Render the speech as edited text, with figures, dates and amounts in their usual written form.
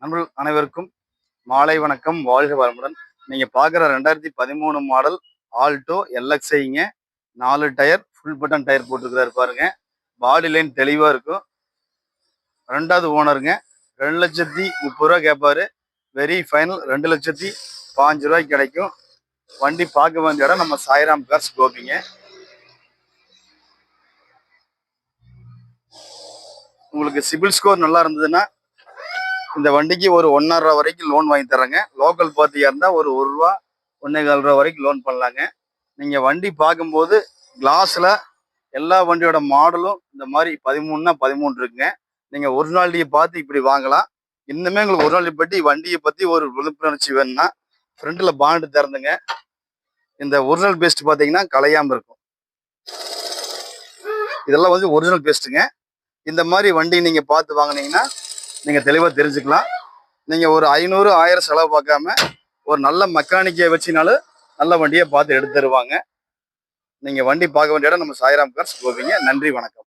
நண்பர்கள் அனைவருக்கும் மாலை வணக்கம், வாழ்க வளமுடன். நீங்க பார்க்குற 2013 மாடல் ஆல்டோ எல்எக்ஸ்ஐங்க. 4 டயர், ஃபுல் பட்டன் டயர் போட்டுருக்கிறாரு பாருங்க. பாடி லைன் தெளிவா இருக்கும். 2வது ஓனருங்க. 2,30,000 கேட்பாரு. வெரி ஃபைனல் 2,05,000 கிடைக்கும். வண்டி பார்க்க வேண்டிய இடம் நம்ம சாய்ராம் கார்ஸ் கோபிங்க. உங்களுக்கு சிபில் ஸ்கோர் நல்லா இருந்ததுன்னா இந்த வண்டிக்கு ஒரு 1,50,000 வரைக்கும் லோன் வாங்கி தர்றேங்க. லோக்கல் பார்ட்டியாக இருந்தால் ஒரு ரூபா 1,25,000 வரைக்கும் லோன் பண்ணலாங்க. நீங்கள் வண்டி பார்க்கும்போது கிளாஸில் எல்லா வண்டியோட மாடலும் இந்த மாதிரி 13னா 13 இருக்குங்க. நீங்கள் ஒரிஜினாலிட்டியை பார்த்து இப்படி வாங்கலாம். இன்னுமே உங்களுக்கு ஒரிஜினாலிட்டி பற்றி வண்டியை பற்றி ஒரு விழிப்புணர்ச்சி வேணும்னா ஃப்ரண்ட்டில் பாண்டு திறந்துங்க. இந்த ஒரிஜினல் பேஸ்ட் பார்த்தீங்கன்னா கலையாமல் இருக்கும். இதெல்லாம் வந்து ஒரிஜினல் பேஸ்ட்டுங்க. இந்த மாதிரி வண்டி நீங்கள் பார்த்து வாங்கினீங்கன்னா நீங்கள் தெளிவாக தெரிஞ்சுக்கலாம். நீங்கள் ஒரு 500, 1000 செலவு பார்க்காம ஒரு நல்ல மெக்கானிக்கை வச்சினாலும் நல்ல வண்டியை பார்த்து எடுத்து தருவாங்க. நீங்கள் வண்டி பார்க்க வேண்டிய இடம் நம்ம சாய்ராம் கார்ஸ் கோபிங்க. நன்றி, வணக்கம்.